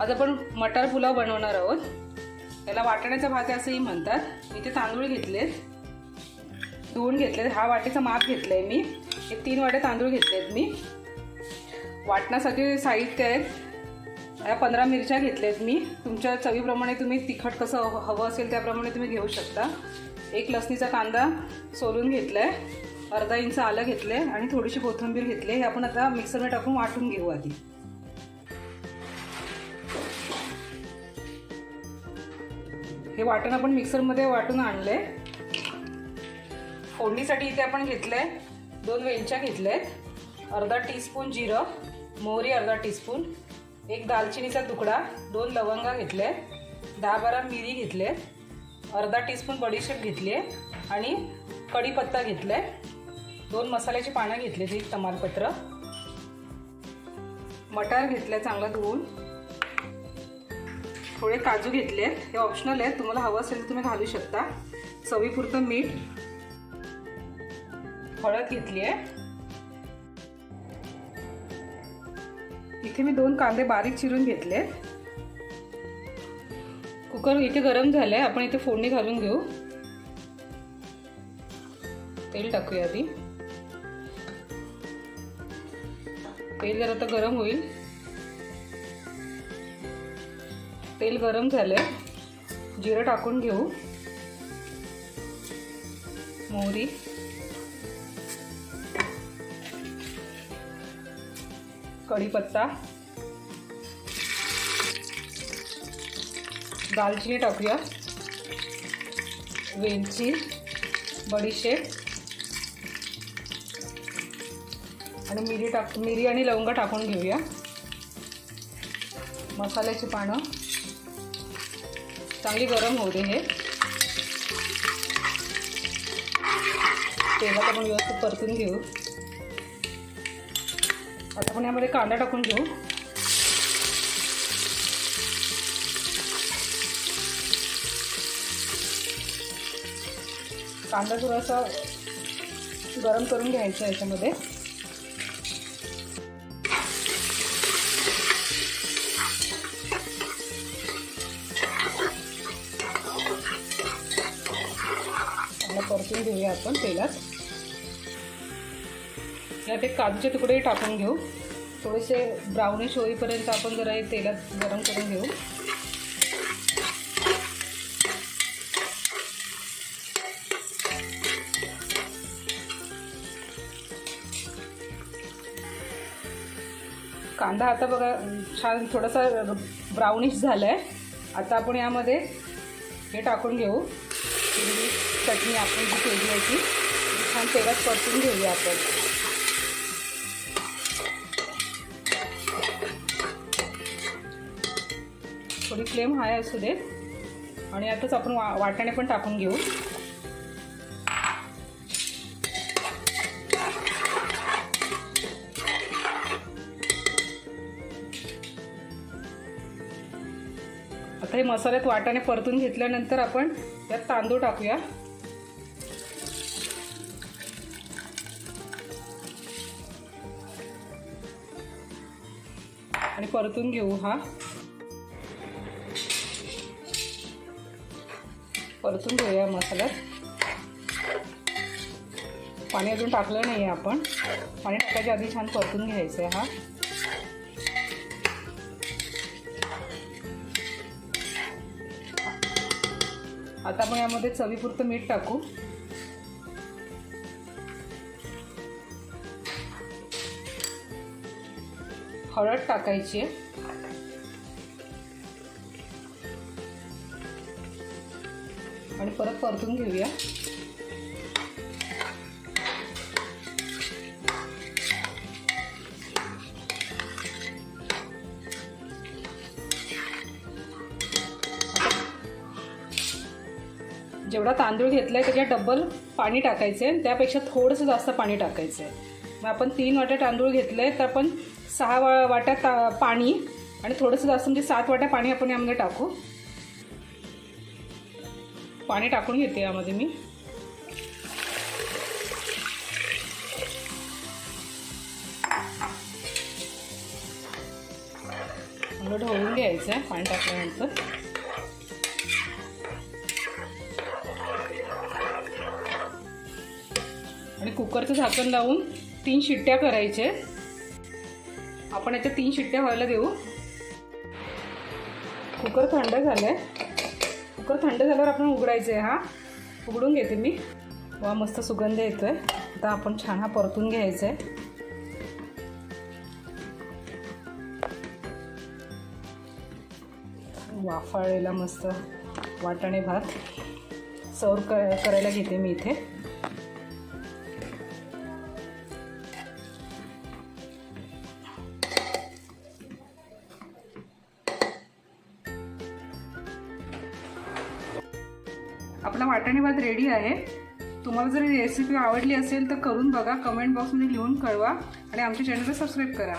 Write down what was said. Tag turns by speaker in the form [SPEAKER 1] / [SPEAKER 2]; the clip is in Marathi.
[SPEAKER 1] आज आपण मटार पुलाव बनवणार आहोत। त्याला वाटण्याचा भात असंही म्हणतात। इथे तांदूळ घेतलेत, धुवून घेतलेत। हा वाटीचा माप घेतलंय मी। हे 3 वाटे तांदूळ घेतलेत मी। वाटण्यासाठी साहित्य आहेत 15 मिरच्या घेतलेत मी। तुमच्या चवीप्रमाणे तुम्ही तिखट कसं हवं असेल त्याप्रमाणे तुम्ही घेऊ शकता। 1 लसणीचा कांदा सोलून घेतलाय, अर्धा इंच आलं घेतलंय आणि थोडीशी कोथिंबीर घेतली। हे आपण आता मिक्सरमध्ये टाकून वाटून घेऊ आधी। हे वाटण आपण मिक्सरमध्ये वाटून आणलंय। फोडणीसाठी इथे आपण घेतलंय 2 वेलच्या घेतल्यात, अर्धा टीस्पून जिरं, मोहरी अर्धा टीस्पून, 1 दालचिनीचा तुकडा, 2 लवंगा घेतल्या, 10-12 मिरी घेतले, अर्धा टीस्पून बडीशेप घेतली आणि कढीपत्ता घेतलाय, 2 मसाल्याची पानं घेतली, 1 तमालपत्र, मटार घेतलाय चांगला धुवून, थोडे काजू घेतलेत। हे ऑप्शनल आहे, तुम्हाला हवं असेल तर तुम्ही घालू शकता। चवीपुरतं मीठ, हळद घेतली आहे। इथे मी 2 कांदे बारीक चिरून घेतले। कुकर इथे गरम झालंय, आपण इथे फोडणी घालून घेऊ। तेल टाकूया आधी। तेल जरा आता गरम होईल। तेल गरम झालंय, जिरं टाकून घेऊ, मोहरी, कढीपत्ता, दालचिनी टाकूया, वेलची, बडीशेप आणि मिरी आणि लवंगा टाकून घेऊया। मसाल्याची पानं चांगली गरम होऊ दे। हे तेलात आपण व्यवस्थित परतून घेऊ। आता आपण यामध्ये कांदा टाकून घेऊ। कांदा थोडासा गरम करून घ्यायचा याच्यामध्ये। परतून घेऊया आपण तेलात। यात 1 काजूचे तुकडे टाकून घेऊ। थोडेसे ब्राउनिश होईपर्यंत आपण जरा हे तेलात गरम करून घेऊ। कांदा आता बघा छान थोडासा ब्राउनिश झालाय। आता आपण यामध्ये हे टाकून घेऊ, चटणी आपण जी केली आहे ती छान तेलात परतून घेऊया आपण। थोडी फ्लेम हाय असू दे आणि आताच आपण वाटाणे पण टाकून घेऊ। आता हे मसाल्यात वाटाणे परतून घेतल्यानंतर आपण यात तांदूळ टाकूया। आणि परतून घेऊ। हा परतून घेऊया मसाल्यात। पाणी अजून टाकलं नाही आहे आपण, पाणी टाकायच्या आधी छान परतून घ्यायचं आहे। हा आता आपण यामध्ये चवीपुरतं मीठ टाकू। हळद टाकायची आहे आणि परत परतून घेऊया। जेवढा तांदूळ घेतलाय त्याच्या डबल पाणी टाकायचं आहे, त्यापेक्षा थोडंसं जास्त पाणी टाकायचं आहे। मग आपण 3 वाट्या तांदूळ घेतले तर आपण 6 वाट्या पाणी आणि थोडंसं जास्त म्हणजे 7 वाट्या पाणी आपण यामध्ये टाकू। पाणी टाकून घेते यामध्ये मी। चांगलं ढवळून घ्यायचं आहे पाणी टाकल्यानंतर. आणि कुकरचं झाकण लावून 3 शिट्ट्या करायचे. आपण याच्या 3 शिट्ट्या व्हायला देऊ. कुकर थंड झालंय. कुकर थंड झाल्यावर आपण उघडायचं आहे. हा उघडून घेते मी. वा मस्त सुगंध येतोय. आता आपण छान हा परतून घ्यायचा आहे. वाफाळलेला मस्त वाटाणे भात सर्व करायला घेते मी इथे. आपला वाटाणे भात रेडी आहे. तुम्हाला जर रेसिपी आवडली असेल तर करून बघा. कमेंट बॉक्समध्ये लिहून कळवा आणि आमच्या चॅनलला सबस्क्राईब करा.